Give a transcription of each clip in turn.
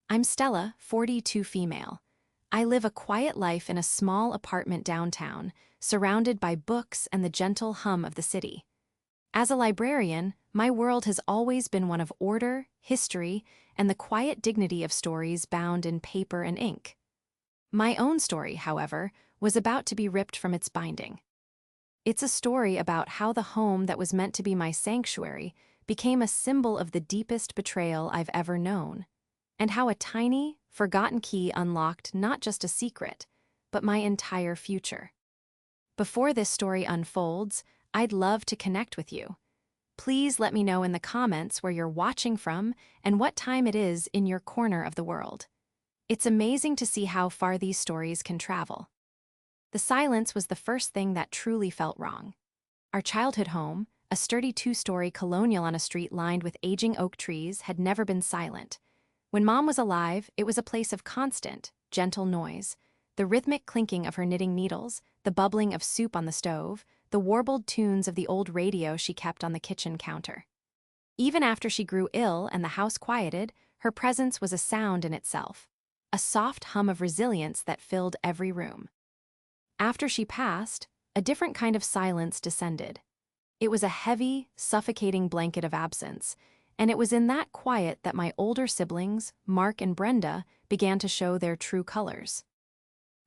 I'm Stella, 42 female. I live a quiet life in a small apartment downtown, surrounded by books and the gentle hum of the city. As a librarian, my world has always been one of order, history, and the quiet dignity of stories bound in paper and ink. My own story, however, was about to be ripped from its binding. It's a story about how the home that was meant to be my sanctuary became a symbol of the deepest betrayal I've ever known, and how a tiny, forgotten key unlocked not just a secret, but my entire future. Before this story unfolds, I'd love to connect with you. Please let me know in the comments where you're watching from and what time it is in your corner of the world. It's amazing to see how far these stories can travel. The silence was the first thing that truly felt wrong. Our childhood home, a sturdy two-story colonial on a street lined with aging oak trees, had never been silent. When Mom was alive, it was a place of constant, gentle noise. The rhythmic clinking of her knitting needles, the bubbling of soup on the stove, the warbled tunes of the old radio she kept on the kitchen counter. Even after she grew ill and the house quieted, her presence was a sound in itself, a soft hum of resilience that filled every room. After she passed, a different kind of silence descended. It was a heavy, suffocating blanket of absence, and it was in that quiet that my older siblings, Mark and Brenda, began to show their true colors.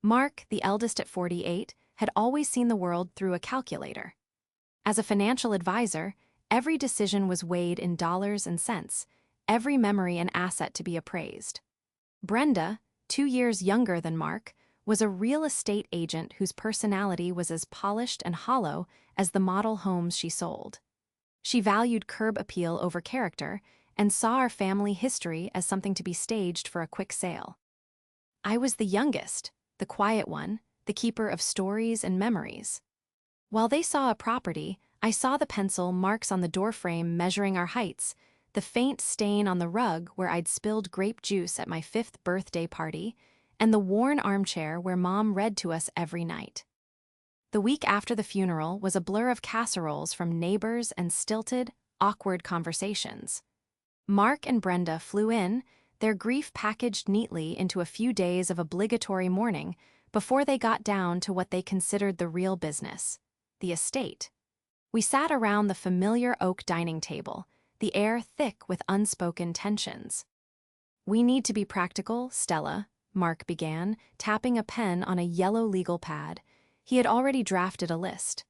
Mark, the eldest at 48, had always seen the world through a calculator. As a financial advisor, every decision was weighed in dollars and cents, every memory and asset to be appraised. Brenda, 2 years younger than Mark, was a real estate agent whose personality was as polished and hollow as the model homes she sold. She valued curb appeal over character and saw our family history as something to be staged for a quick sale. I was the youngest, the quiet one, the keeper of stories and memories. While they saw a property, I saw the pencil marks on the doorframe measuring our heights, the faint stain on the rug where I'd spilled grape juice at my 5th birthday party, and the worn armchair where Mom read to us every night. The week after the funeral was a blur of casseroles from neighbors and stilted, awkward conversations. Mark and Brenda flew in, their grief packaged neatly into a few days of obligatory mourning before they got down to what they considered the real business, the estate. We sat around the familiar oak dining table, the air thick with unspoken tensions. "We need to be practical, Stella," Mark began, tapping a pen on a yellow legal pad. He had already drafted a list.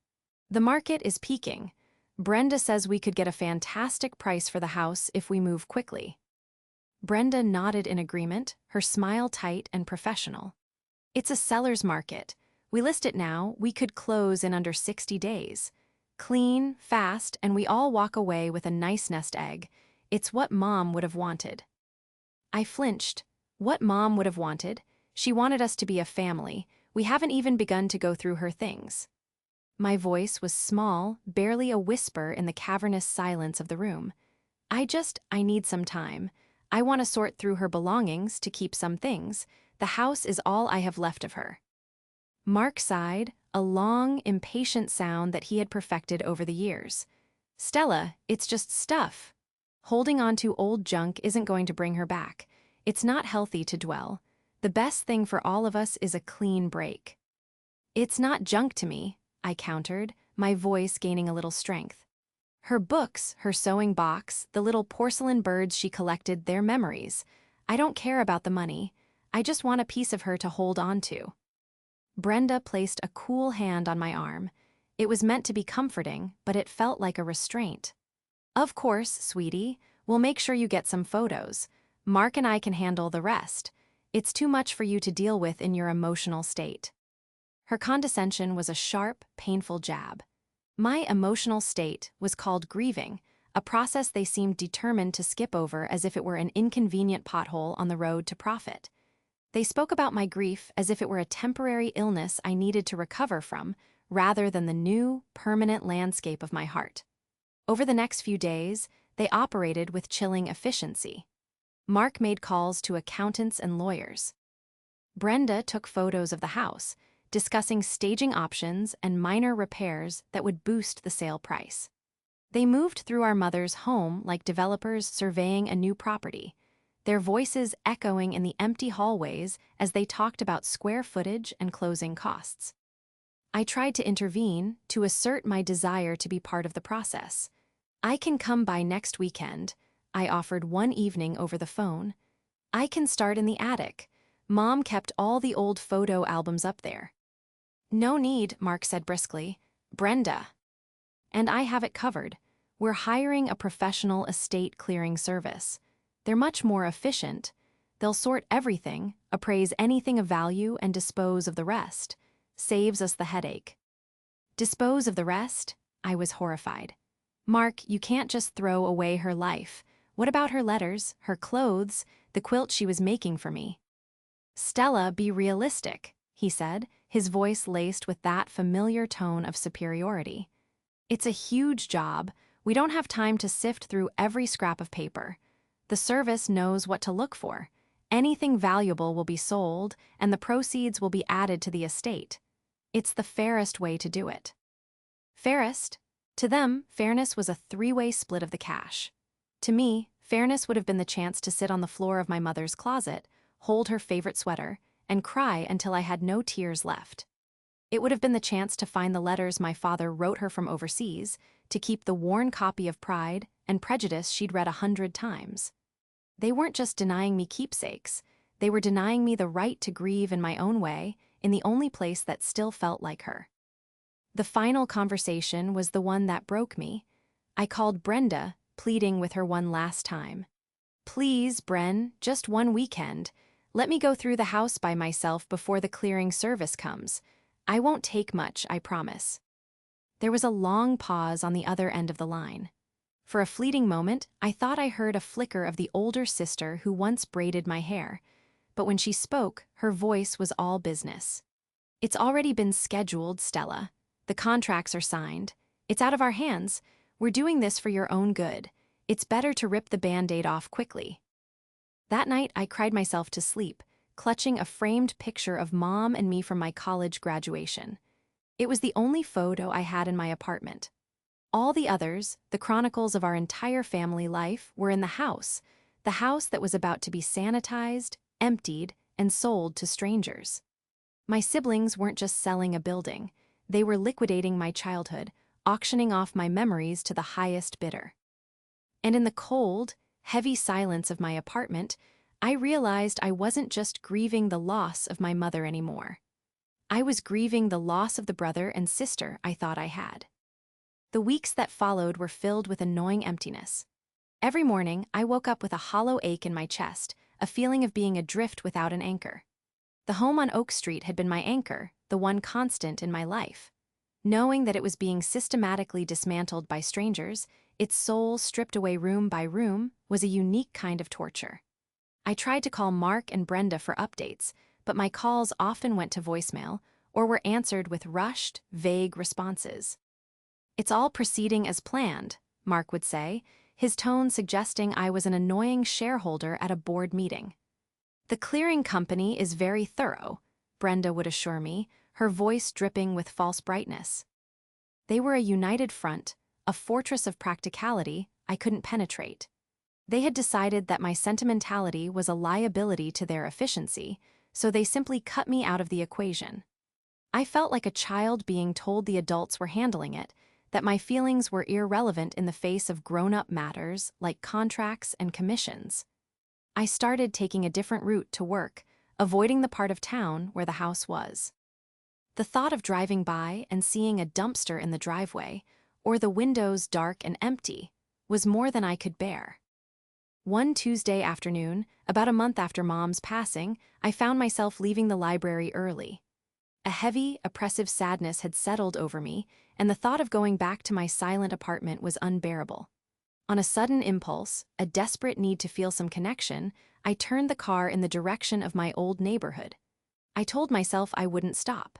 "The market is peaking. Brenda says we could get a fantastic price for the house if we move quickly." Brenda nodded in agreement, her smile tight and professional. "It's a seller's market. We list it now, we could close in under 60 days. Clean, fast, and we all walk away with a nice nest egg. It's what Mom would have wanted." I flinched. What Mom would have wanted? She wanted us to be a family. We haven't even begun to go through her things. My voice was small, barely a whisper in the cavernous silence of the room. I need some time. I want to sort through her belongings to keep some things. The house is all I have left of her." Mark sighed, a long, impatient sound that he had perfected over the years. "Stella, it's just stuff. Holding on to old junk isn't going to bring her back. It's not healthy to dwell. The best thing for all of us is a clean break." "It's not junk to me," I countered, my voice gaining a little strength. "Her books, her sewing box, the little porcelain birds she collected, they're memories. I don't care about the money. I just want a piece of her to hold on to." Brenda placed a cool hand on my arm. It was meant to be comforting, but it felt like a restraint. "Of course, sweetie. We'll make sure you get some photos. Mark and I can handle the rest. It's too much for you to deal with in your emotional state." Her condescension was a sharp, painful jab. My emotional state was called grieving, a process they seemed determined to skip over as if it were an inconvenient pothole on the road to profit. They spoke about my grief as if it were a temporary illness I needed to recover from, rather than the new, permanent landscape of my heart. Over the next few days, they operated with chilling efficiency. Mark made calls to accountants and lawyers. Brenda took photos of the house, discussing staging options and minor repairs that would boost the sale price. They moved through our mother's home like developers surveying a new property. their voices echoing in the empty hallways as they talked about square footage and closing costs. I tried to intervene, to assert my desire to be part of the process. "I can come by next weekend," I offered one evening over the phone. "I can start in the attic. Mom kept all the old photo albums up there." "No need," Mark said briskly. "Brenda and I have it covered. We're hiring a professional estate clearing service. They're much more efficient. They'll sort everything, appraise anything of value, and dispose of the rest. Saves us the headache." "Dispose of the rest?" I was horrified. "Mark, you can't just throw away her life. What about her letters, her clothes, the quilt she was making for me?" "Stella, be realistic," he said, his voice laced with that familiar tone of superiority. "It's a huge job. We don't have time to sift through every scrap of paper. The service knows what to look for. Anything valuable will be sold, and the proceeds will be added to the estate. It's the fairest way to do it." Fairest? To them, fairness was a three-way split of the cash. To me, fairness would have been the chance to sit on the floor of my mother's closet, hold her favorite sweater, and cry until I had no tears left. It would have been the chance to find the letters my father wrote her from overseas, to keep the worn copy of Pride and Prejudice she'd read 100 times. They weren't just denying me keepsakes, they were denying me the right to grieve in my own way, in the only place that still felt like her. The final conversation was the one that broke me. I called Brenda, pleading with her one last time. "Please, Bren, just one weekend. Let me go through the house by myself before the clearing service comes. I won't take much, I promise." There was a long pause on the other end of the line. For a fleeting moment, I thought I heard a flicker of the older sister who once braided my hair, but when she spoke, her voice was all business. "It's already been scheduled, Stella. The contracts are signed. It's out of our hands. We're doing this for your own good. It's better to rip the Band-Aid off quickly." That night, I cried myself to sleep, clutching a framed picture of Mom and me from my college graduation. It was the only photo I had in my apartment. All the others, the chronicles of our entire family life, were in the house that was about to be sanitized, emptied, and sold to strangers. My siblings weren't just selling a building, they were liquidating my childhood, auctioning off my memories to the highest bidder. And in the cold, heavy silence of my apartment, I realized I wasn't just grieving the loss of my mother anymore. I was grieving the loss of the brother and sister I thought I had. The weeks that followed were filled with a gnawing emptiness. Every morning, I woke up with a hollow ache in my chest, a feeling of being adrift without an anchor. The home on Oak Street had been my anchor, the one constant in my life. Knowing that it was being systematically dismantled by strangers, its soul stripped away room by room, was a unique kind of torture. I tried to call Mark and Brenda for updates, but my calls often went to voicemail or were answered with rushed, vague responses. "It's all proceeding as planned," Mark would say, his tone suggesting I was an annoying shareholder at a board meeting. "The clearing company is very thorough," Brenda would assure me, her voice dripping with false brightness. They were a united front, a fortress of practicality I couldn't penetrate. They had decided that my sentimentality was a liability to their efficiency, so they simply cut me out of the equation. I felt like a child being told the adults were handling it, that my feelings were irrelevant in the face of grown-up matters like contracts and commissions. I started taking a different route to work, avoiding the part of town where the house was. The thought of driving by and seeing a dumpster in the driveway, or the windows dark and empty, was more than I could bear. One Tuesday afternoon, about a month after Mom's passing, I found myself leaving the library early. A heavy, oppressive sadness had settled over me, and the thought of going back to my silent apartment was unbearable. On a sudden impulse, a desperate need to feel some connection, I turned the car in the direction of my old neighborhood. I told myself I wouldn't stop.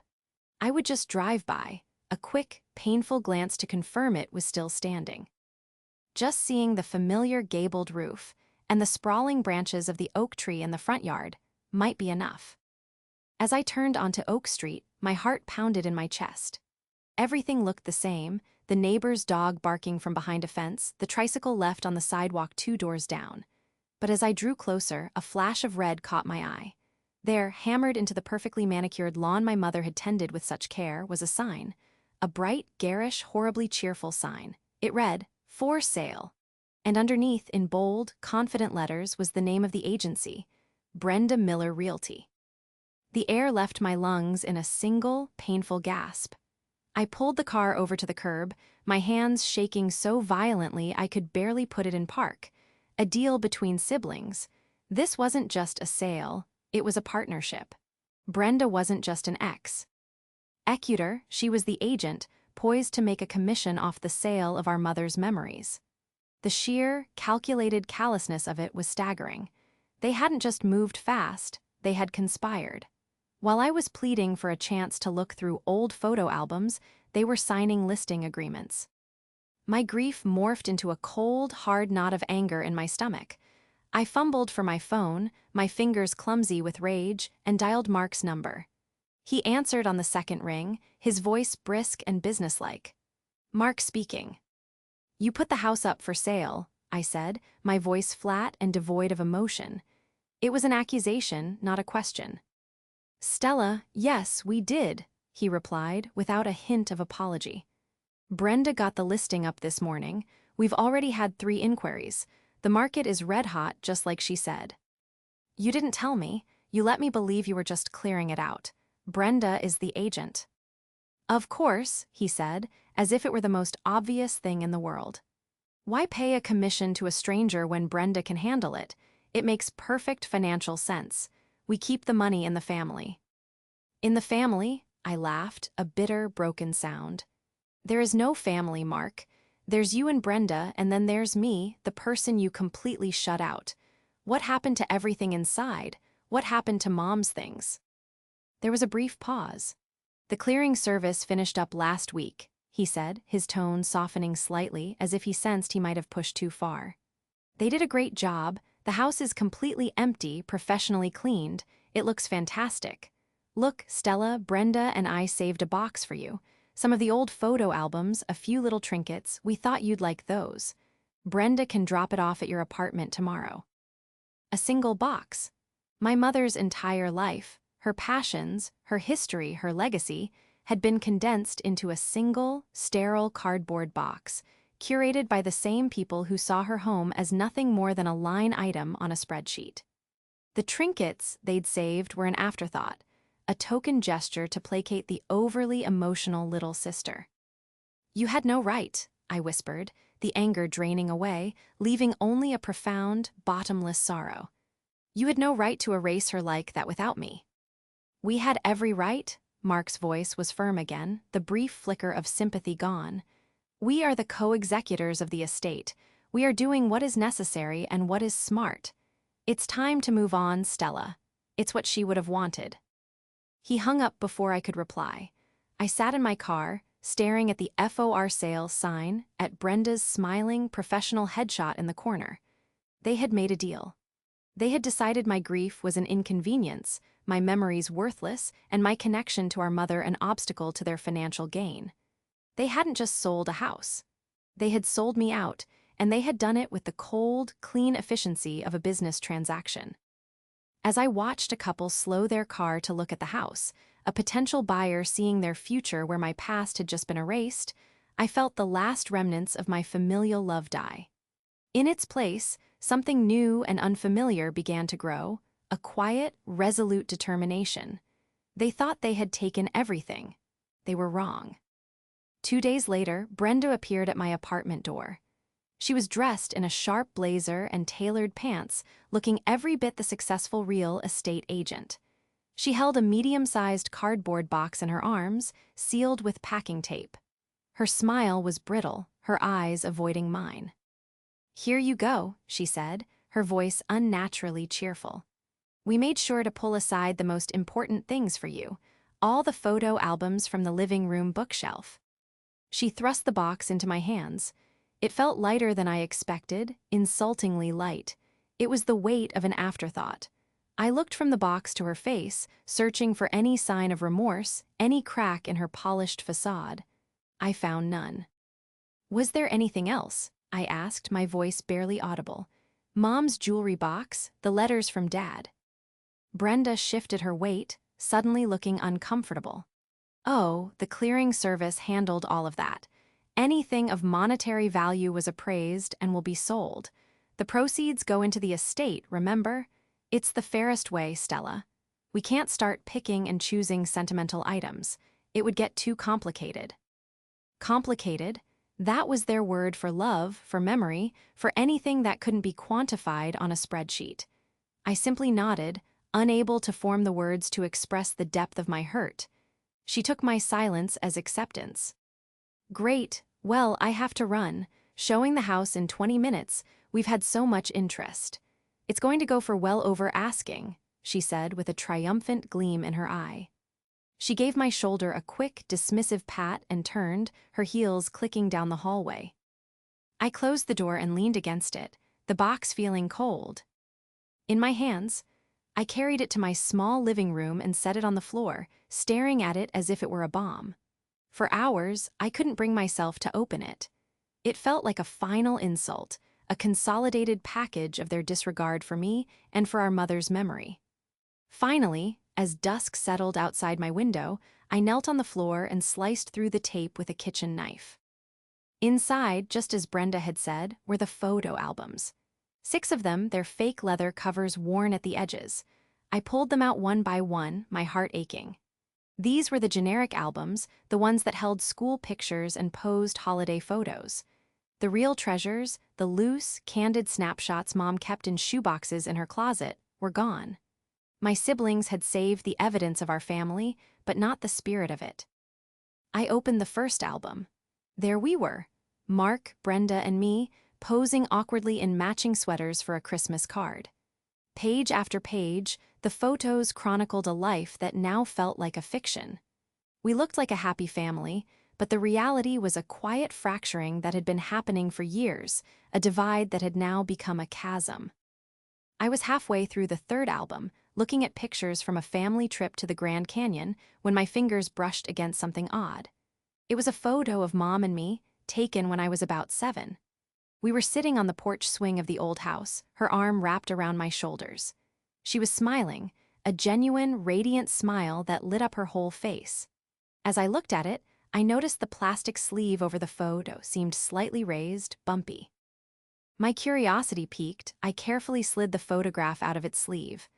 I would just drive by, a quick, painful glance to confirm it was still standing. Just seeing the familiar gabled roof and the sprawling branches of the oak tree in the front yard might be enough. As I turned onto Oak Street, my heart pounded in my chest. Everything looked the same, the neighbor's dog barking from behind a fence, the tricycle left on the sidewalk 2 doors down. But as I drew closer, a flash of red caught my eye. There, hammered into the perfectly manicured lawn my mother had tended with such care, was a sign. A bright, garish, horribly cheerful sign. It read, "For sale." And underneath, in bold, confident letters, was the name of the agency, Brenda Miller Realty. The air left my lungs in a single, painful gasp. I pulled the car over to the curb, my hands shaking so violently I could barely put it in park. A deal between siblings. This wasn't just a sale, it was a partnership. Brenda wasn't just an executor, she was the agent, poised to make a commission off the sale of our mother's memories. The sheer, calculated callousness of it was staggering. They hadn't just moved fast, they had conspired. While I was pleading for a chance to look through old photo albums, they were signing listing agreements. My grief morphed into a cold, hard knot of anger in my stomach. I fumbled for my phone, my fingers clumsy with rage, and dialed Mark's number. He answered on the second ring, his voice brisk and businesslike. "Mark speaking." "You put the house up for sale," I said, my voice flat and devoid of emotion. It was an accusation, not a question. "Stella, yes, we did," he replied, without a hint of apology. "Brenda got the listing up this morning. We've already had 3 inquiries. The market is red hot, just like she said." "You didn't tell me. You let me believe you were just clearing it out. Brenda is the agent." "Of course," he said, as if it were the most obvious thing in the world. "Why pay a commission to a stranger when Brenda can handle it? It makes perfect financial sense. We keep the money in the family." "In the family?" I laughed, a bitter, broken sound. "There is no family, Mark. There's you and Brenda, and then there's me, the person you completely shut out. What happened to everything inside? What happened to Mom's things?" There was a brief pause. "The clearing service finished up last week," he said, his tone softening slightly as if he sensed he might have pushed too far. "They did a great job. The house is completely empty, professionally cleaned. It looks fantastic. Look, Stella, Brenda and I saved a box for you. Some of the old photo albums, a few little trinkets, we thought you'd like those. Brenda can drop it off at your apartment tomorrow." A single box. My mother's entire life, her passions, her history, her legacy, had been condensed into a single, sterile cardboard box, curated by the same people who saw her home as nothing more than a line item on a spreadsheet. The trinkets they'd saved were an afterthought, a token gesture to placate the overly emotional little sister. "You had no right," I whispered, the anger draining away, leaving only a profound, bottomless sorrow. "You had no right to erase her like that without me." "We had every right," Mark's voice was firm again, the brief flicker of sympathy gone. "We are the co-executors of the estate. We are doing what is necessary and what is smart. It's time to move on, Stella. It's what she would have wanted." He hung up before I could reply. I sat in my car, staring at the FOR sale sign, at Brenda's smiling, professional headshot in the corner. They had made a deal. They had decided my grief was an inconvenience, my memories worthless, and my connection to our mother an obstacle to their financial gain. They hadn't just sold a house. They had sold me out, and they had done it with the cold, clean efficiency of a business transaction. As I watched a couple slow their car to look at the house, a potential buyer seeing their future where my past had just been erased, I felt the last remnants of my familial love die. In its place, something new and unfamiliar began to grow, a quiet, resolute determination. They thought they had taken everything. They were wrong. 2 days later, Brenda appeared at my apartment door. She was dressed in a sharp blazer and tailored pants, looking every bit the successful real estate agent. She held a medium-sized cardboard box in her arms, sealed with packing tape. Her smile was brittle, her eyes avoiding mine. "Here you go," she said, her voice unnaturally cheerful. "We made sure to pull aside the most important things for you, all the photo albums from the living room bookshelf." She thrust the box into my hands. It felt lighter than I expected, insultingly light. It was the weight of an afterthought. I looked from the box to her face, searching for any sign of remorse, any crack in her polished facade. I found none. "Was there anything else?" I asked, my voice barely audible. Mom's jewelry box, the letters from Dad. Brenda shifted her weight, suddenly looking uncomfortable. Oh, the clearing service handled all of that. Anything of monetary value was appraised and will be sold. The proceeds go into the estate, remember? It's the fairest way, Stella. We can't start picking and choosing sentimental items. It would get too complicated. Complicated? That was their word for love, for memory, for anything that couldn't be quantified on a spreadsheet. I simply nodded, unable to form the words to express the depth of my hurt. She took my silence as acceptance. Great, well, I have to run. Showing the house in 20 minutes, we've had so much interest. It's going to go for well over asking, she said with a triumphant gleam in her eye. She gave my shoulder a quick, dismissive pat and turned, her heels clicking down the hallway. I closed the door and leaned against it, the box feeling cold. In my hands, I carried it to my small living room and set it on the floor, staring at it as if it were a bomb. For hours, I couldn't bring myself to open it. It felt like a final insult, a consolidated package of their disregard for me and for our mother's memory. Finally, as dusk settled outside my window, I knelt on the floor and sliced through the tape with a kitchen knife. Inside, just as Brenda had said, were the photo albums. 6 of them, their fake leather covers worn at the edges. I pulled them out one by one, my heart aching. These were the generic albums, the ones that held school pictures and posed holiday photos. The real treasures, the loose, candid snapshots Mom kept in shoeboxes in her closet, were gone. My siblings had saved the evidence of our family, but not the spirit of it. I opened the first album. There we were, Mark, Brenda, and me, posing awkwardly in matching sweaters for a Christmas card. Page after page, the photos chronicled a life that now felt like a fiction. We looked like a happy family, but the reality was a quiet fracturing that had been happening for years, a divide that had now become a chasm. I was halfway through the third album, looking at pictures from a family trip to the Grand Canyon, when my fingers brushed against something odd. It was a photo of Mom and me, taken when I was about 7. We were sitting on the porch swing of the old house, her arm wrapped around my shoulders. She was smiling, a genuine, radiant smile that lit up her whole face. As I looked at it, I noticed the plastic sleeve over the photo seemed slightly raised, bumpy. My curiosity piqued, I carefully slid the photograph out of its sleeve.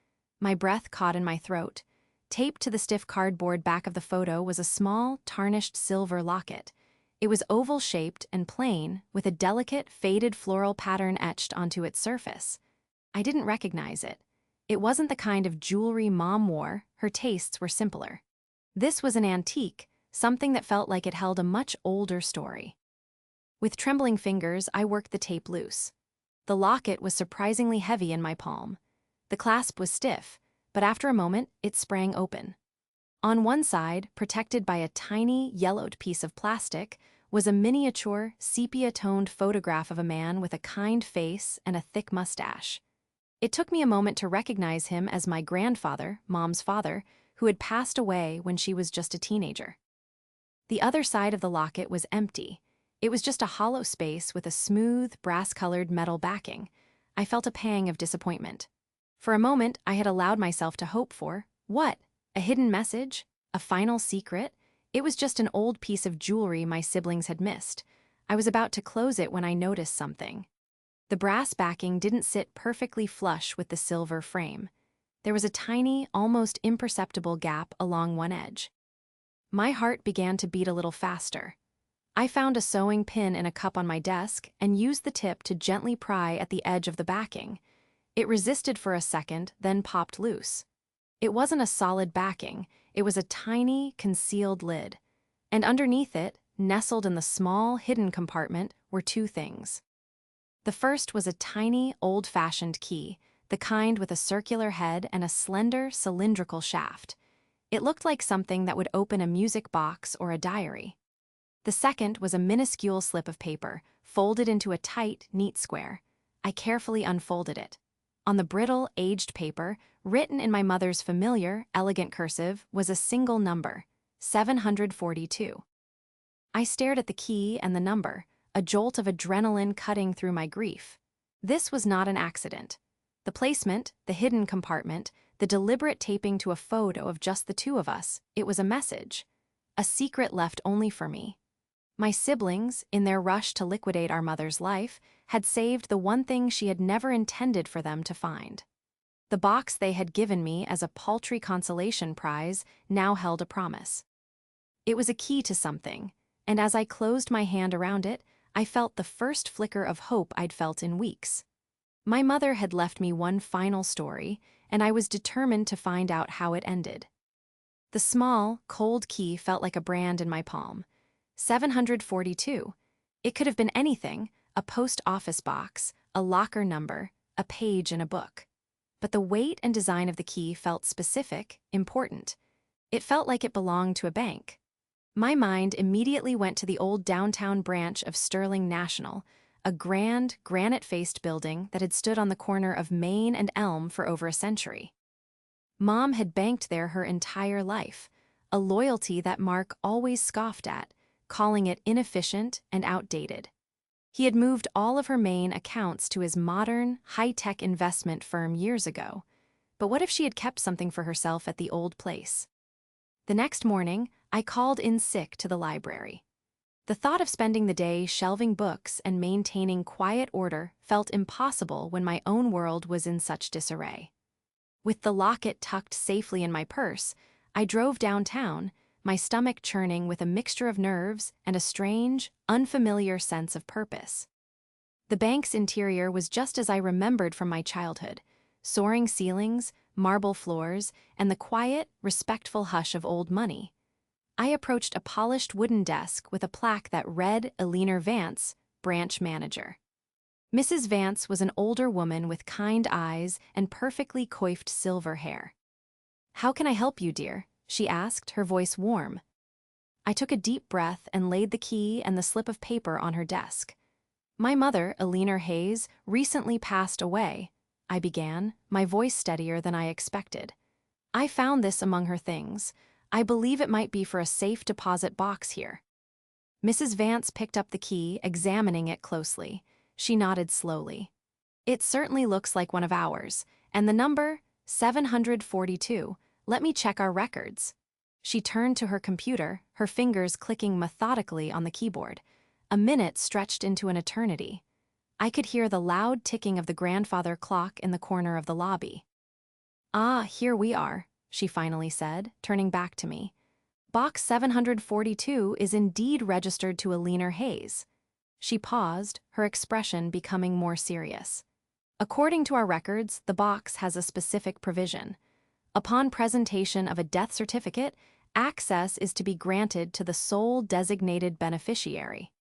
My breath caught in my throat. Taped to the stiff cardboard back of the photo was a small, tarnished silver locket. It was oval-shaped and plain, with a delicate, faded floral pattern etched onto its surface. I didn't recognize it. It wasn't the kind of jewelry Mom wore, her tastes were simpler. This was an antique, something that felt like it held a much older story. With trembling fingers, I worked the tape loose. The locket was surprisingly heavy in my palm. The clasp was stiff, but after a moment, it sprang open. On one side, protected by a tiny, yellowed piece of plastic, was a miniature, sepia-toned photograph of a man with a kind face and a thick mustache. It took me a moment to recognize him as my grandfather, Mom's father, who had passed away when she was just a teenager. The other side of the locket was empty. It was just a hollow space with a smooth, brass-colored metal backing. I felt a pang of disappointment. For a moment, I had allowed myself to hope for, what? A hidden message? A final secret? It was just an old piece of jewelry my siblings had missed. I was about to close it when I noticed something. The brass backing didn't sit perfectly flush with the silver frame. There was a tiny, almost imperceptible gap along one edge. My heart began to beat a little faster. I found a sewing pin in a cup on my desk and used the tip to gently pry at the edge of the backing. It resisted for a second, then popped loose. It wasn't a solid backing, it was a tiny, concealed lid. And underneath it, nestled in the small, hidden compartment, were 2 things. The first was a tiny, old-fashioned key, the kind with a circular head and a slender, cylindrical shaft. It looked like something that would open a music box or a diary. The second was a minuscule slip of paper, folded into a tight, neat square. I carefully unfolded it. On the brittle, aged paper, written in my mother's familiar, elegant cursive, was a single number, 742. I stared at the key and the number, a jolt of adrenaline cutting through my grief. This was not an accident. The placement, the hidden compartment, the deliberate taping to a photo of just the two of us, it was a message. A secret left only for me. My siblings, in their rush to liquidate our mother's life, had saved the one thing she had never intended for them to find. The box they had given me as a paltry consolation prize now held a promise. It was a key to something, and as I closed my hand around it, I felt the first flicker of hope I'd felt in weeks. My mother had left me one final story, and I was determined to find out how it ended. The small, cold key felt like a brand in my palm. 742. It could have been anything, a post office box, a locker number, a page in a book. But the weight and design of the key felt specific, important. It felt like it belonged to a bank. My mind immediately went to the old downtown branch of Sterling National, a grand, granite-faced building that had stood on the corner of Main and Elm for over a century. Mom had banked there her entire life, a loyalty that Mark always scoffed at, calling it inefficient and outdated. He had moved all of her main accounts to his modern, high-tech investment firm years ago. But what if she had kept something for herself at the old place? The next morning, I called in sick to the library. The thought of spending the day shelving books and maintaining quiet order felt impossible when my own world was in such disarray. With the locket tucked safely in my purse, I drove downtown, my stomach churning with a mixture of nerves and a strange, unfamiliar sense of purpose. The bank's interior was just as I remembered from my childhood: soaring ceilings, marble floors, and the quiet, respectful hush of old money. I approached a polished wooden desk with a plaque that read Eleanor Vance, branch manager. Mrs. Vance was an older woman with kind eyes and perfectly coiffed silver hair. "How can I help you, dear?" she asked, her voice warm. I took a deep breath and laid the key and the slip of paper on her desk. "My mother, Eleanor Hayes, recently passed away," I began, my voice steadier than I expected. "I found this among her things. I believe it might be for a safe deposit box here." Mrs. Vance picked up the key, examining it closely. She nodded slowly. "It certainly looks like one of ours, and the number, 742, let me check our records." She turned to her computer, her fingers clicking methodically on the keyboard. A minute stretched into an eternity. I could hear the loud ticking of the grandfather clock in the corner of the lobby. "Ah, here we are," she finally said, turning back to me. "Box 742 is indeed registered to Eleanor Hayes." She paused, her expression becoming more serious. "According to our records, the box has a specific provision. Upon presentation of a death certificate, access is to be granted to the sole designated beneficiary."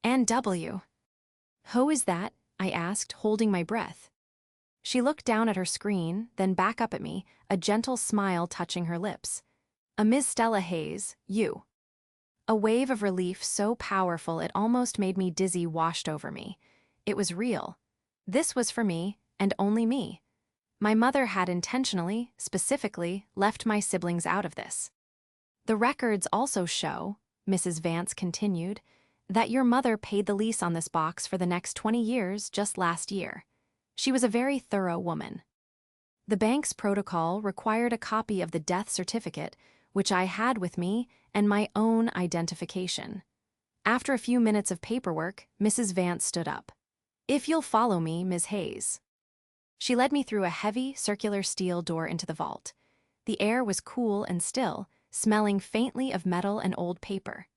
"And W. Who is that?" I asked, holding my breath. She looked down at her screen, then back up at me, a gentle smile touching her lips. "A Miss Stella Hayes, you." A wave of relief so powerful it almost made me dizzy washed over me. It was real. This was for me, and only me. My mother had intentionally, specifically, left my siblings out of this. "The records also show," Mrs. Vance continued, "that your mother paid the lease on this box for the next 20 years just last year. She was a very thorough woman." The bank's protocol required a copy of the death certificate, which I had with me, and my own identification. After a few minutes of paperwork, Mrs. Vance stood up. "If you'll follow me, Ms. Hayes." She led me through a heavy, circular steel door into the vault. The air was cool and still, smelling faintly of metal and old paper.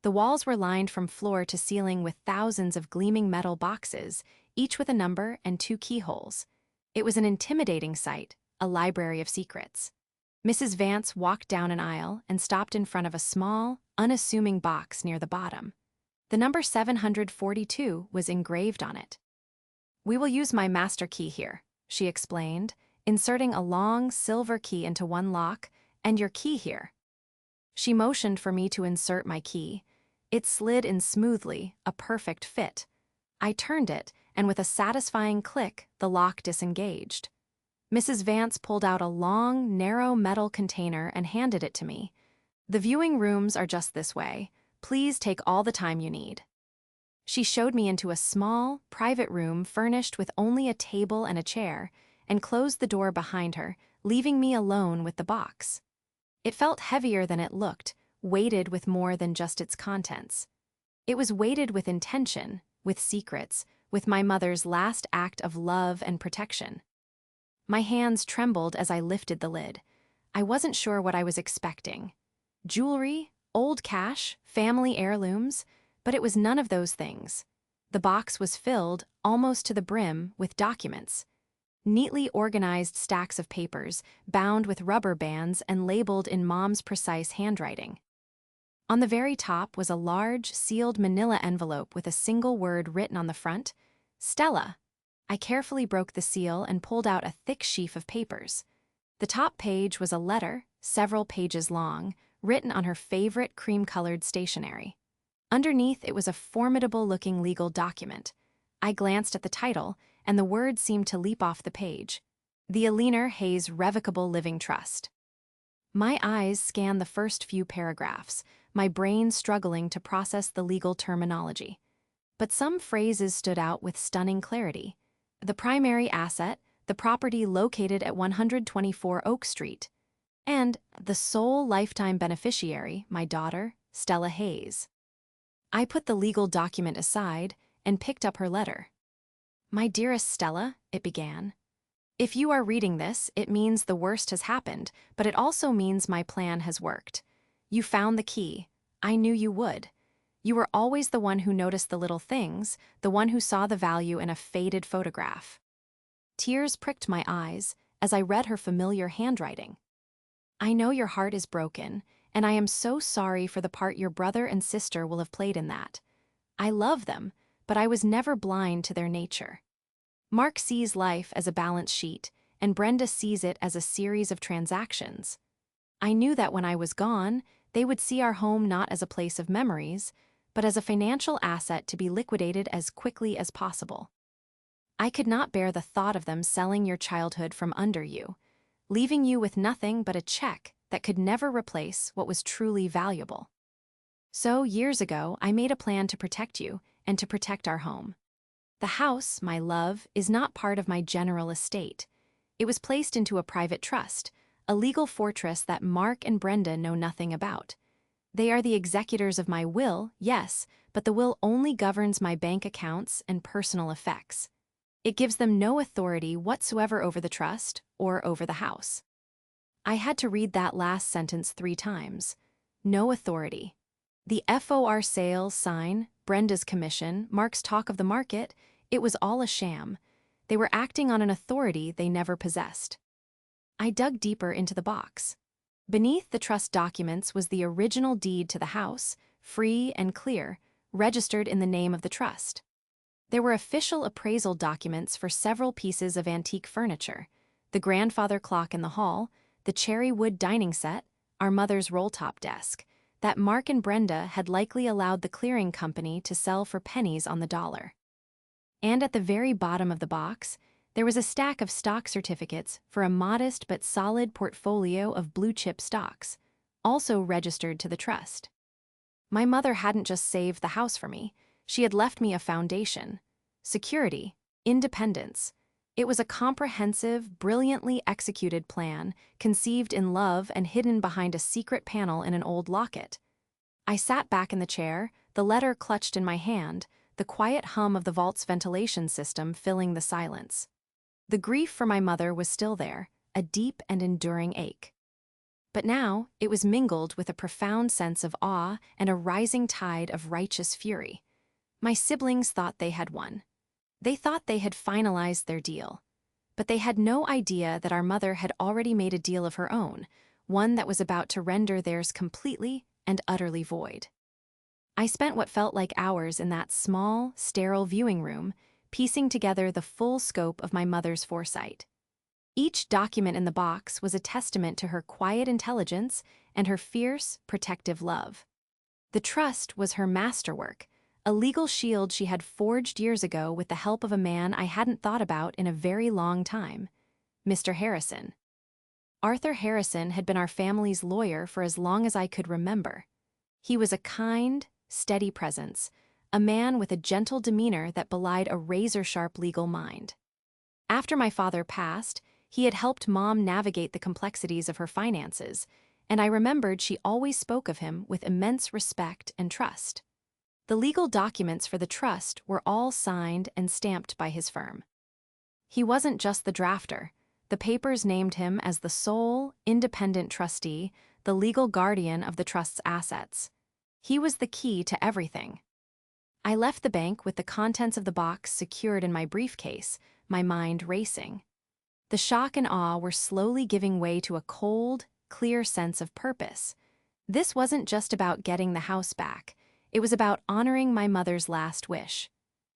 The walls were lined from floor to ceiling with thousands of gleaming metal boxes, each with a number and 2 keyholes. It was an intimidating sight, a library of secrets. Mrs. Vance walked down an aisle and stopped in front of a small, unassuming box near the bottom. The number 742 was engraved on it. "We will use my master key here," she explained, inserting a long, silver key into one lock, "and your key here." She motioned for me to insert my key. It slid in smoothly, a perfect fit. I turned it, and with a satisfying click, the lock disengaged. Mrs. Vance pulled out a long, narrow metal container and handed it to me. "The viewing rooms are just this way. Please take all the time you need." She showed me into a small, private room furnished with only a table and a chair, and closed the door behind her, leaving me alone with the box. It felt heavier than it looked, weighted with more than just its contents. It was weighted with intention, with secrets, with my mother's last act of love and protection. My hands trembled as I lifted the lid. I wasn't sure what I was expecting. Jewelry, old cash, family heirlooms, but it was none of those things. The box was filled, almost to the brim, with documents. Neatly organized stacks of papers, bound with rubber bands and labeled in Mom's precise handwriting. On the very top was a large, sealed manila envelope with a single word written on the front, Stella. I carefully broke the seal and pulled out a thick sheaf of papers. The top page was a letter, several pages long, written on her favorite cream-colored stationery. Underneath it was a formidable-looking legal document. I glanced at the title, and the words seemed to leap off the page. The Aliner Hayes Revocable Living Trust. My eyes scanned the first few paragraphs, my brain struggling to process the legal terminology. But some phrases stood out with stunning clarity. The primary asset, the property located at 124 Oak Street. And the sole lifetime beneficiary, my daughter, Stella Hayes. I put the legal document aside and picked up her letter. "My dearest Stella," it began. "If you are reading this, it means the worst has happened, but it also means my plan has worked. You found the key. I knew you would. You were always the one who noticed the little things, the one who saw the value in a faded photograph." Tears pricked my eyes as I read her familiar handwriting. "I know your heart is broken, and I am so sorry for the part your brother and sister will have played in that. I love them, but I was never blind to their nature. Mark sees life as a balance sheet, and Brenda sees it as a series of transactions. I knew that when I was gone, they would see our home not as a place of memories, but as a financial asset to be liquidated as quickly as possible. I could not bear the thought of them selling your childhood from under you, leaving you with nothing but a check that could never replace what was truly valuable. So, years ago, I made a plan to protect you and to protect our home. The house, my love, is not part of my general estate. It was placed into a private trust, a legal fortress that Mark and Brenda know nothing about. They are the executors of my will, yes, but the will only governs my bank accounts and personal effects. It gives them no authority whatsoever over the trust or over the house." I had to read that last sentence 3 times. No authority. The FOR sales sign, Brenda's commission, Mark's talk of the market, it was all a sham. They were acting on an authority they never possessed. I dug deeper into the box. Beneath the trust documents was the original deed to the house, free and clear, registered in the name of the trust. There were official appraisal documents for several pieces of antique furniture: the grandfather clock in the hall, the cherry wood dining set, our mother's roll-top desk, that Mark and Brenda had likely allowed the clearing company to sell for pennies on the dollar. And at the very bottom of the box, there was a stack of stock certificates for a modest but solid portfolio of blue-chip stocks, also registered to the trust. My mother hadn't just saved the house for me, she had left me a foundation. Security, independence. It was a comprehensive, brilliantly executed plan, conceived in love and hidden behind a secret panel in an old locket. I sat back in the chair, the letter clutched in my hand, the quiet hum of the vault's ventilation system filling the silence. The grief for my mother was still there, a deep and enduring ache. But now it was mingled with a profound sense of awe and a rising tide of righteous fury. My siblings thought they had won. They thought they had finalized their deal. But they had no idea that our mother had already made a deal of her own, one that was about to render theirs completely and utterly void. I spent what felt like hours in that small, sterile viewing room, piecing together the full scope of my mother's foresight. Each document in the box was a testament to her quiet intelligence and her fierce, protective love. The trust was her masterwork, a legal shield she had forged years ago with the help of a man I hadn't thought about in a very long time, Mr. Harrison. Arthur Harrison had been our family's lawyer for as long as I could remember. He was a kind, steady presence, a man with a gentle demeanor that belied a razor-sharp legal mind. After my father passed, he had helped Mom navigate the complexities of her finances, and I remembered she always spoke of him with immense respect and trust. The legal documents for the trust were all signed and stamped by his firm. He wasn't just the drafter. The papers named him as the sole, independent trustee, the legal guardian of the trust's assets. He was the key to everything. I left the bank with the contents of the box secured in my briefcase, my mind racing. The shock and awe were slowly giving way to a cold, clear sense of purpose. This wasn't just about getting the house back. It was about honoring my mother's last wish.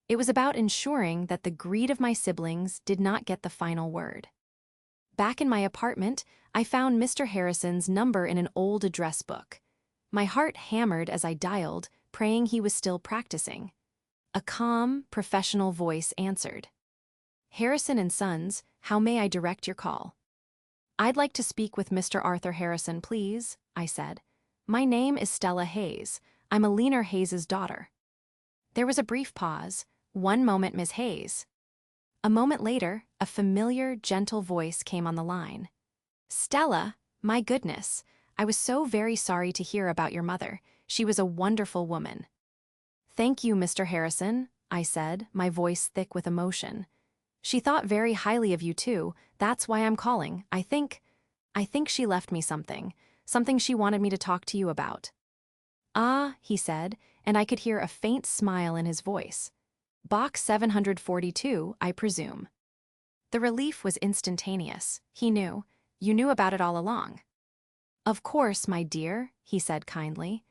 It was about ensuring that the greed of my siblings did not get the final word. Back in my apartment, I found Mr. Harrison's number in an old address book. My heart hammered as I dialed, praying he was still practicing. A calm, professional voice answered. "Harrison and Sons, how may I direct your call?" "I'd like to speak with Mr. Arthur Harrison, please," I said. "My name is Stella Hayes. I'm Alina Hayes's daughter." There was a brief pause. "One moment, Miss Hayes." A moment later, a familiar, gentle voice came on the line. "Stella, my goodness, I was so very sorry to hear about your mother. She was a wonderful woman." "Thank you, Mr. Harrison," I said, my voice thick with emotion. "She thought very highly of you too. That's why I'm calling. I think she left me something she wanted me to talk to you about." "Ah," he said, and I could hear a faint smile in his voice. "Box 742, I presume." The relief was instantaneous. He knew. "You knew about it all along." "Of course, my dear," he said kindly.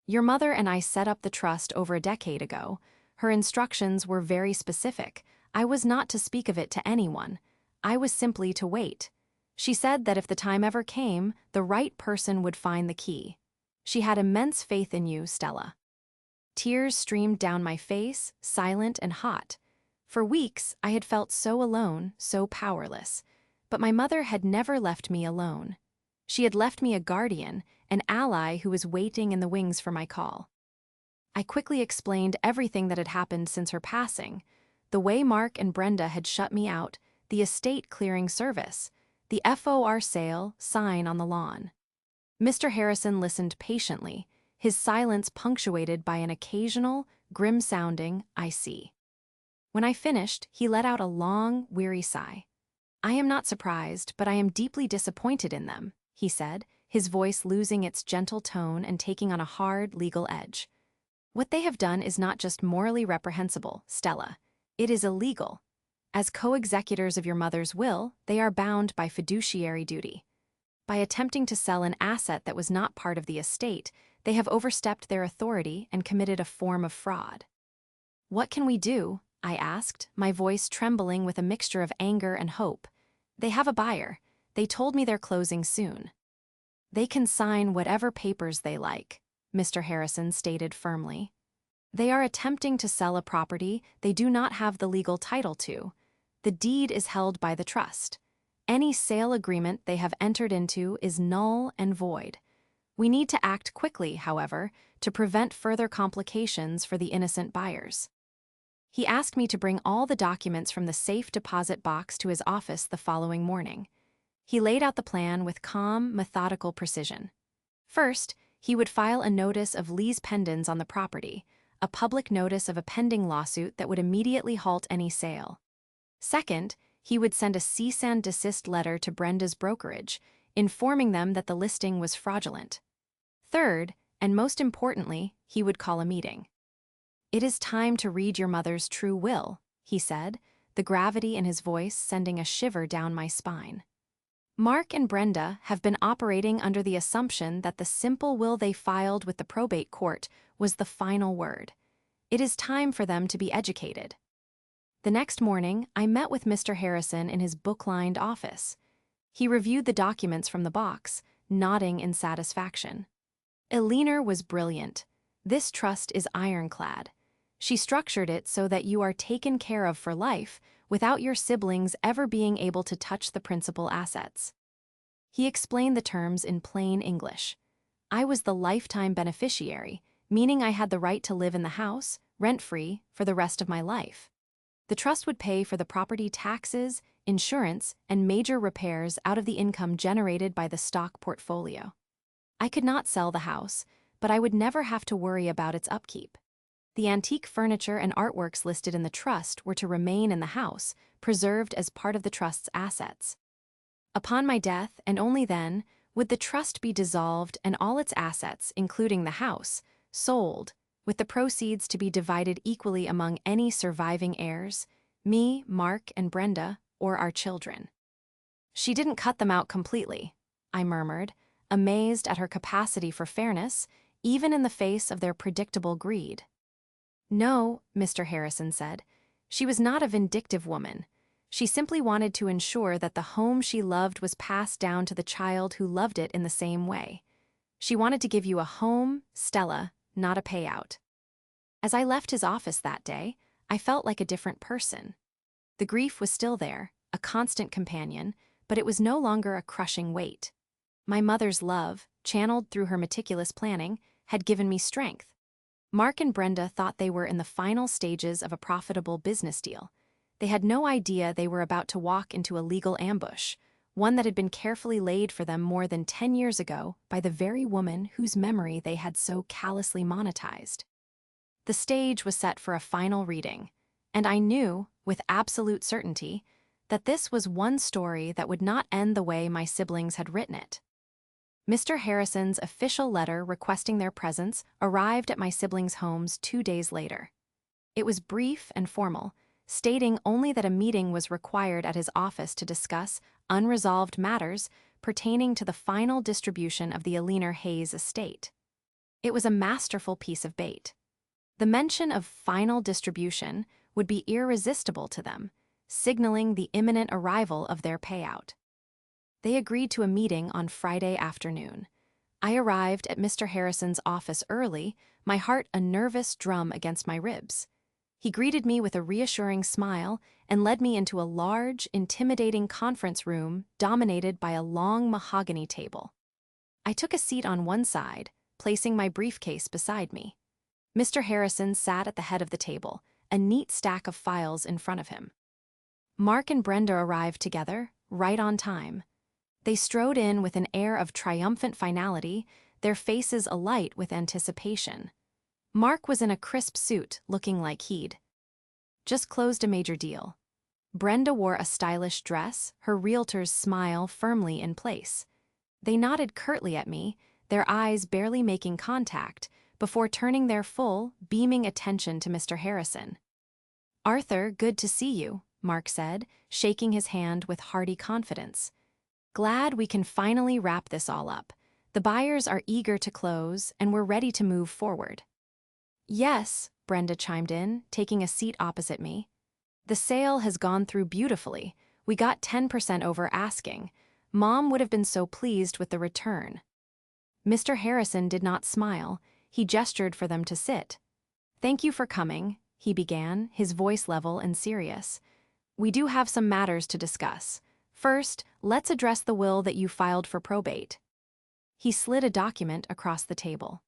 "Your mother and I set up the trust over a decade ago. Her instructions were very specific. I was not to speak of it to anyone. I was simply to wait. She said that if the time ever came, the right person would find the key. She had immense faith in you, Stella." Tears streamed down my face, silent and hot. For weeks, I had felt so alone, so powerless. But my mother had never left me alone. She had left me a guardian, an ally who was waiting in the wings for my call. I quickly explained everything that had happened since her passing. The way Mark and Brenda had shut me out, the estate clearing service, the FOR sale sign on the lawn. Mr. Harrison listened patiently, his silence punctuated by an occasional, grim-sounding "I see." When I finished, he let out a long, weary sigh. "I am not surprised, but I am deeply disappointed in them," he said, his voice losing its gentle tone and taking on a hard, legal edge. "What they have done is not just morally reprehensible, Stella. It is illegal. As co-executors of your mother's will, they are bound by fiduciary duty. By attempting to sell an asset that was not part of the estate, they have overstepped their authority and committed a form of fraud." "What can we do?" I asked, my voice trembling with a mixture of anger and hope. "They have a buyer. They told me they're closing soon." "They can sign whatever papers they like," Mr. Harrison stated firmly. "They are attempting to sell a property they do not have the legal title to. The deed is held by the trust. Any sale agreement they have entered into is null and void. We need to act quickly, however, to prevent further complications for the innocent buyers." He asked me to bring all the documents from the safe deposit box to his office the following morning. He laid out the plan with calm, methodical precision. First, he would file a notice of lease pendens on the property, a public notice of a pending lawsuit that would immediately halt any sale. Second, he would send a cease and desist letter to Brenda's brokerage, informing them that the listing was fraudulent. Third, and most importantly, he would call a meeting. "It is time to read your mother's true will," he said, the gravity in his voice sending a shiver down my spine. "Mark and Brenda have been operating under the assumption that the simple will they filed with the probate court was the final word. It is time for them to be educated." The next morning, I met with Mr. Harrison in his book-lined office. He reviewed the documents from the box, nodding in satisfaction. "Alina was brilliant. This trust is ironclad. She structured it so that you are taken care of for life without your siblings ever being able to touch the principal assets." He explained the terms in plain English. I was the lifetime beneficiary, meaning I had the right to live in the house, rent-free, for the rest of my life. The trust would pay for the property taxes, insurance, and major repairs out of the income generated by the stock portfolio. I could not sell the house, but I would never have to worry about its upkeep. The antique furniture and artworks listed in the trust were to remain in the house, preserved as part of the trust's assets. Upon my death, and only then, would the trust be dissolved and all its assets, including the house, sold, with the proceeds to be divided equally among any surviving heirs, me, Mark, and Brenda, or our children. She didn't cut them out completely, I murmured, amazed at her capacity for fairness, even in the face of their predictable greed. No, Mr. Harrison said. She was not a vindictive woman. She simply wanted to ensure that the home she loved was passed down to the child who loved it in the same way. She wanted to give you a home, Stella, not a payout. As I left his office that day, I felt like a different person. The grief was still there, a constant companion, but it was no longer a crushing weight. My mother's love, channeled through her meticulous planning, had given me strength. Mark and Brenda thought they were in the final stages of a profitable business deal. They had no idea they were about to walk into a legal ambush, one that had been carefully laid for them more than 10 years ago by the very woman whose memory they had so callously monetized. The stage was set for a final reading, and I knew, with absolute certainty, that this was one story that would not end the way my siblings had written it. Mr. Harrison's official letter requesting their presence arrived at my siblings' homes 2 days later. It was brief and formal, stating only that a meeting was required at his office to discuss unresolved matters pertaining to the final distribution of the Alina Hayes estate. It was a masterful piece of bait. The mention of final distribution would be irresistible to them, signaling the imminent arrival of their payout. They agreed to a meeting on Friday afternoon. I arrived at Mr. Harrison's office early, my heart a nervous drum against my ribs. He greeted me with a reassuring smile and led me into a large, intimidating conference room dominated by a long mahogany table. I took a seat on one side, placing my briefcase beside me. Mr. Harrison sat at the head of the table, a neat stack of files in front of him. Mark and Brenda arrived together, right on time. They strode in with an air of triumphant finality, their faces alight with anticipation. Mark was in a crisp suit, looking like he'd just closed a major deal. Brenda wore a stylish dress, her realtor's smile firmly in place. They nodded curtly at me, their eyes barely making contact, before turning their full, beaming attention to Mr. Harrison. "Arthur, good to see you," Mark said, shaking his hand with hearty confidence. "Glad we can finally wrap this all up. The buyers are eager to close, and we're ready to move forward." "Yes," Brenda chimed in, taking a seat opposite me. "The sale has gone through beautifully. We got 10% over asking. Mom would have been so pleased with the return." Mr. Harrison did not smile. He gestured for them to sit. "Thank you for coming," he began, his voice level and serious. "We do have some matters to discuss. First, let's address the will that you filed for probate." He slid a document across the table.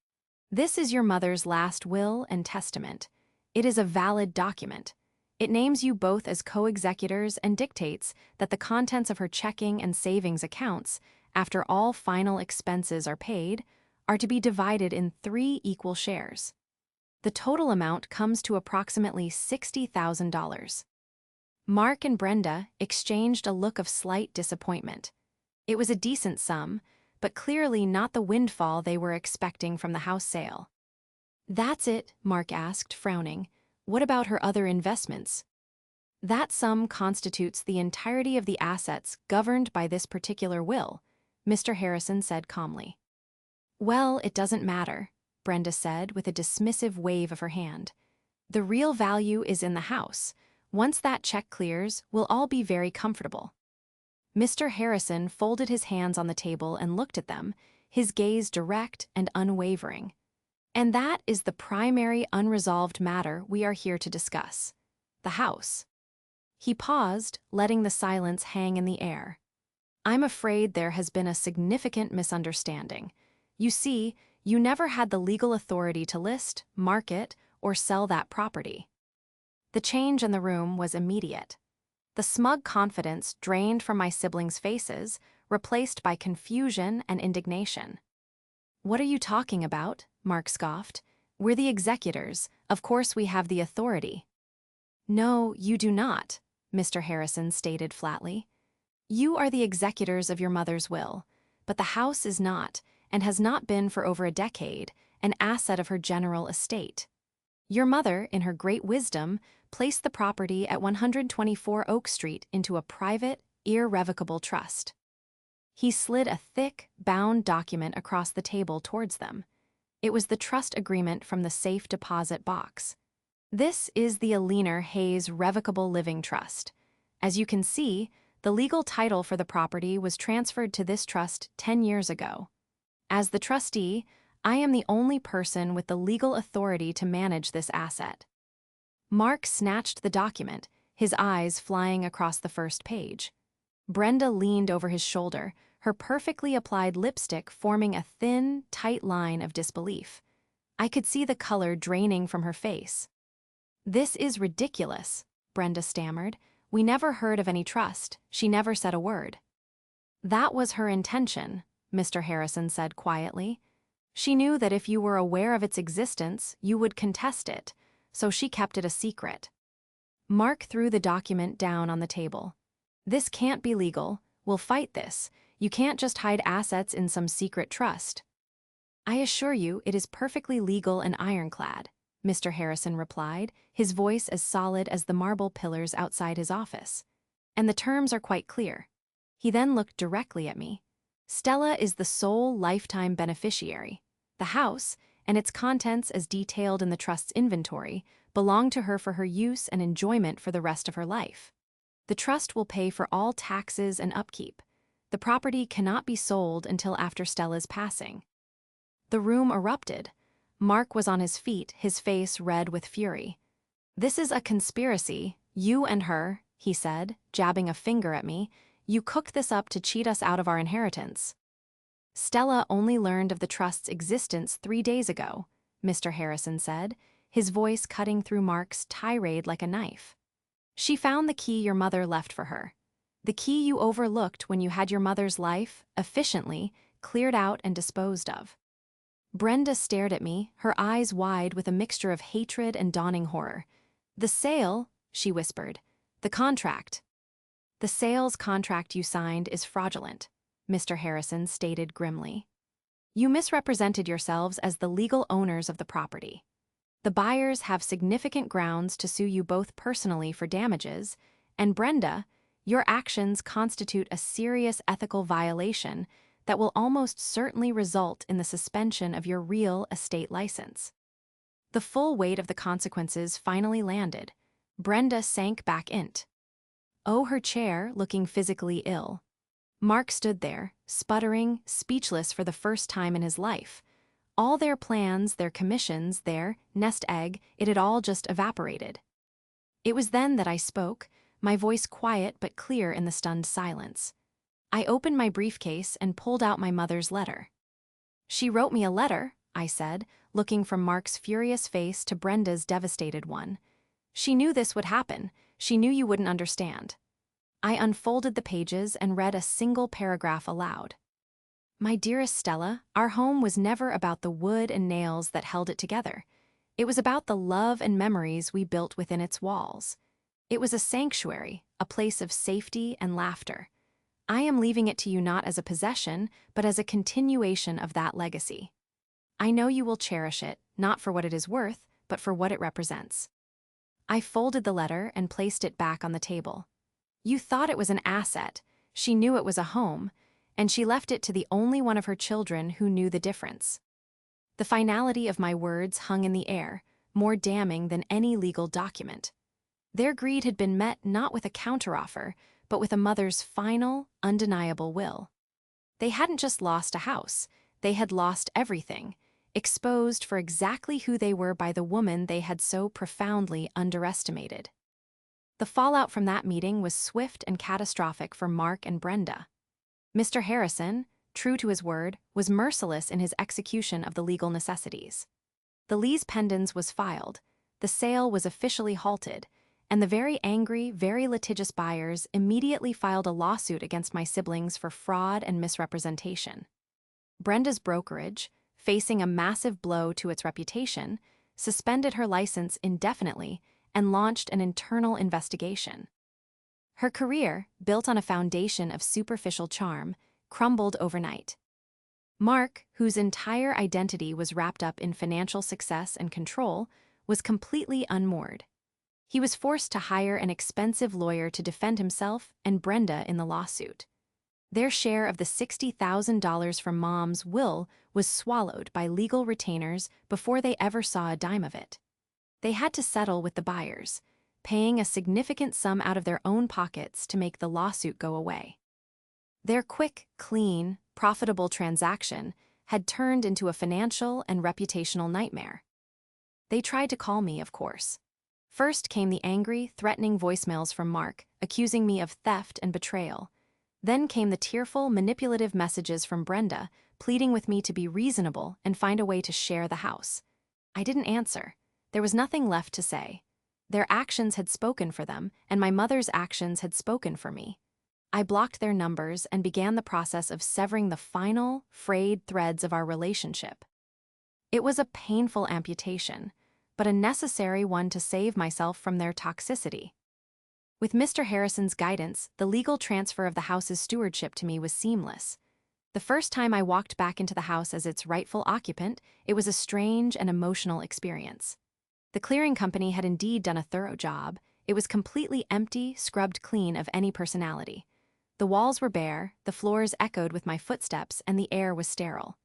"This is your mother's last will and testament. It is a valid document. It names you both as co-executors and dictates that the contents of her checking and savings accounts, after all final expenses are paid, are to be divided in 3 equal shares. The total amount comes to approximately $60,000. Mark and Brenda exchanged a look of slight disappointment. It was a decent sum, but clearly not the windfall they were expecting from the house sale. "That's it," Mark asked, frowning. "What about her other investments?" "That sum constitutes the entirety of the assets governed by this particular will," Mr. Harrison said calmly. "Well, it doesn't matter," Brenda said with a dismissive wave of her hand. "The real value is in the house. Once that check clears, we'll all be very comfortable." Mr. Harrison folded his hands on the table and looked at them, his gaze direct and unwavering. "And that is the primary unresolved matter we are here to discuss: the house." He paused, letting the silence hang in the air. "I'm afraid there has been a significant misunderstanding. You see, you never had the legal authority to list, market, or sell that property. The change in the room was immediate. The smug confidence drained from my siblings' faces, replaced by confusion and indignation. "What are you talking about?" Mark scoffed. "We're the executors. Of course we have the authority." "No, you do not," Mr. Harrison stated flatly. "You are the executors of your mother's will, but the house is not, and has not been for over a decade, an asset of her general estate. Your mother, in her great wisdom, placed the property at 124 Oak Street into a private, irrevocable trust." He slid a thick, bound document across the table towards them. It was the trust agreement from the safe deposit box. "This is the Aliner Hayes Revocable Living Trust. As you can see, the legal title for the property was transferred to this trust 10 years ago. As the trustee, I am the only person with the legal authority to manage this asset." Mark snatched the document, his eyes flying across the first page. Brenda leaned over his shoulder, her perfectly applied lipstick forming a thin, tight line of disbelief. I could see the color draining from her face. "This is ridiculous," Brenda stammered. "We never heard of any trust. She never said a word." "That was her intention," Mr. Harrison said quietly. "She knew that if you were aware of its existence, you would contest it, so she kept it a secret." Mark threw the document down on the table. "This can't be legal. We'll fight this. You can't just hide assets in some secret trust." "I assure you it is perfectly legal and ironclad," Mr. Harrison replied, his voice as solid as the marble pillars outside his office. "And the terms are quite clear." He then looked directly at me. "Stella is the sole lifetime beneficiary. The house, and its contents as detailed in the trust's inventory, belong to her for her use and enjoyment for the rest of her life. The trust will pay for all taxes and upkeep. The property cannot be sold until after Stella's passing." The room erupted. Mark was on his feet, his face red with fury. "This is a conspiracy, you and her," he said, jabbing a finger at me. "You cooked this up to cheat us out of our inheritance." "Stella only learned of the trust's existence 3 days ago," Mr. Harrison said, his voice cutting through Mark's tirade like a knife. "She found the key your mother left for her. The key you overlooked when you had your mother's life, efficiently, cleared out and disposed of." Brenda stared at me, her eyes wide with a mixture of hatred and dawning horror. "The sale," she whispered. "The contract." "The sales contract you signed is fraudulent," Mr. Harrison stated grimly. "You misrepresented yourselves as the legal owners of the property. The buyers have significant grounds to sue you both personally for damages, and Brenda, your actions constitute a serious ethical violation that will almost certainly result in the suspension of your real estate license." The full weight of the consequences finally landed. Brenda sank back her chair, looking physically ill. Mark stood there, sputtering, speechless for the first time in his life. All their plans, their commissions, their nest egg, it had all just evaporated. It was then that I spoke, my voice quiet but clear in the stunned silence. I opened my briefcase and pulled out my mother's letter. "She wrote me a letter," I said, looking from Mark's furious face to Brenda's devastated one. "She knew this would happen. She knew you wouldn't understand." I unfolded the pages and read a single paragraph aloud. "My dearest Stella, our home was never about the wood and nails that held it together. It was about the love and memories we built within its walls. It was a sanctuary, a place of safety and laughter. I am leaving it to you not as a possession, but as a continuation of that legacy. I know you will cherish it, not for what it is worth, but for what it represents." I folded the letter and placed it back on the table. "You thought it was an asset. She knew it was a home, and she left it to the only one of her children who knew the difference." The finality of my words hung in the air, more damning than any legal document. Their greed had been met not with a counteroffer, but with a mother's final, undeniable will. They hadn't just lost a house, they had lost everything, exposed for exactly who they were by the woman they had so profoundly underestimated. The fallout from that meeting was swift and catastrophic for Mark and Brenda. Mr. Harrison, true to his word, was merciless in his execution of the legal necessities. The lease pendens was filed, the sale was officially halted, and the very angry, very litigious buyers immediately filed a lawsuit against my siblings for fraud and misrepresentation. Brenda's brokerage, facing a massive blow to its reputation, suspended her license indefinitely and launched an internal investigation. Her career, built on a foundation of superficial charm, crumbled overnight. Mark, whose entire identity was wrapped up in financial success and control, was completely unmoored. He was forced to hire an expensive lawyer to defend himself and Brenda in the lawsuit. Their share of the $60,000 from Mom's will was swallowed by legal retainers before they ever saw a dime of it. They had to settle with the buyers, paying a significant sum out of their own pockets to make the lawsuit go away. Their quick, clean, profitable transaction had turned into a financial and reputational nightmare. They tried to call me, of course. First came the angry, threatening voicemails from Mark, accusing me of theft and betrayal. Then came the tearful, manipulative messages from Brenda, pleading with me to be reasonable and find a way to share the house. I didn't answer. There was nothing left to say. Their actions had spoken for them, and my mother's actions had spoken for me. I blocked their numbers and began the process of severing the final, frayed threads of our relationship. It was a painful amputation, but a necessary one to save myself from their toxicity. With Mr. Harrison's guidance, the legal transfer of the house's stewardship to me was seamless. The first time I walked back into the house as its rightful occupant, it was a strange and emotional experience. The clearing company had indeed done a thorough job. It was completely empty, scrubbed clean of any personality. The walls were bare, the floors echoed with my footsteps, and the air was sterile.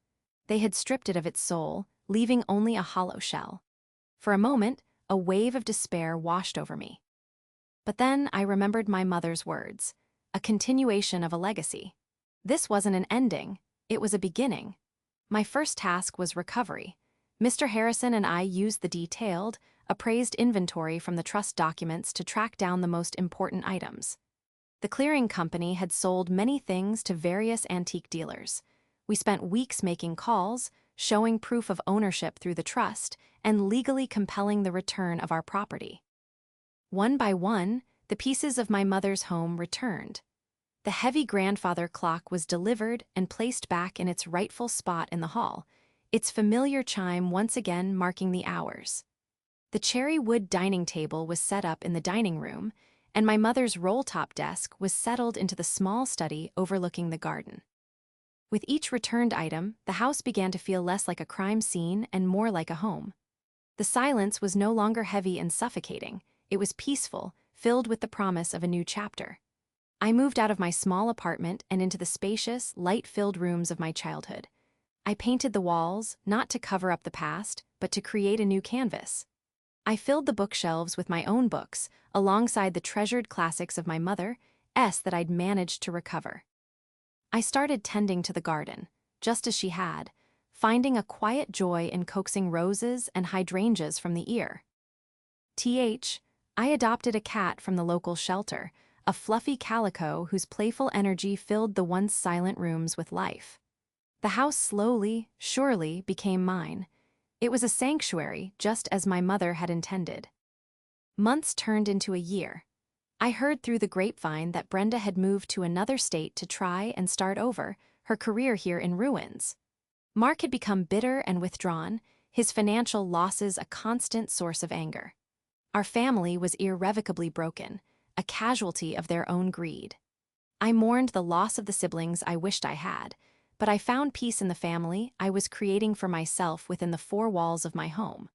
They had stripped it of its soul, leaving only a hollow shell. For a moment, a wave of despair washed over me. But then I remembered my mother's words, a continuation of a legacy. This wasn't an ending, it was a beginning. My first task was recovery. Mr. Harrison and I used the detailed, appraised inventory from the trust documents to track down the most important items. The clearing company had sold many things to various antique dealers. We spent weeks making calls, showing proof of ownership through the trust, and legally compelling the return of our property. One by one, the pieces of my mother's home returned. The heavy grandfather clock was delivered and placed back in its rightful spot in the hall, its familiar chime once again marking the hours. The cherry wood dining table was set up in the dining room, and my mother's roll-top desk was settled into the small study overlooking the garden. With each returned item, the house began to feel less like a crime scene and more like a home. The silence was no longer heavy and suffocating, it was peaceful, filled with the promise of a new chapter. I moved out of my small apartment and into the spacious, light-filled rooms of my childhood. I painted the walls, not to cover up the past, but to create a new canvas. I filled the bookshelves with my own books, alongside the treasured classics of my mother's that I'd managed to recover. I started tending to the garden, just as she had, finding a quiet joy in coaxing roses and hydrangeas from the ear. I adopted a cat from the local shelter, a fluffy calico whose playful energy filled the once silent rooms with life. The house slowly, surely, became mine. It was a sanctuary, just as my mother had intended. Months turned into a year. I heard through the grapevine that Brenda had moved to another state to try and start over, her career here in ruins. Mark had become bitter and withdrawn, his financial losses a constant source of anger. Our family was irrevocably broken, a casualty of their own greed. I mourned the loss of the siblings I wished I had, but I found peace in the family I was creating for myself within the four walls of my home.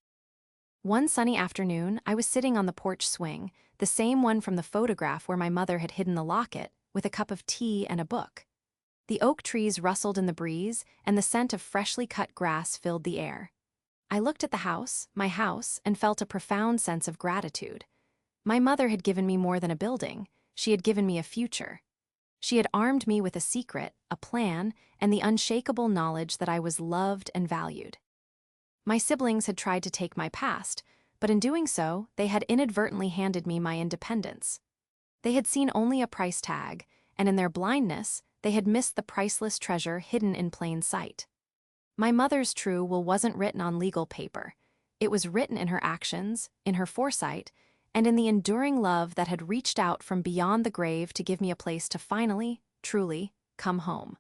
One sunny afternoon, I was sitting on the porch swing, the same one from the photograph where my mother had hidden the locket, with a cup of tea and a book. The oak trees rustled in the breeze, and the scent of freshly cut grass filled the air. I looked at the house, my house, and felt a profound sense of gratitude. My mother had given me more than a building, she had given me a future. She had armed me with a secret, a plan, and the unshakable knowledge that I was loved and valued. My siblings had tried to take my past, but in doing so, they had inadvertently handed me my independence. They had seen only a price tag, and in their blindness, they had missed the priceless treasure hidden in plain sight. My mother's true will wasn't written on legal paper. It was written in her actions, in her foresight, and in the enduring love that had reached out from beyond the grave to give me a place to finally, truly, come home.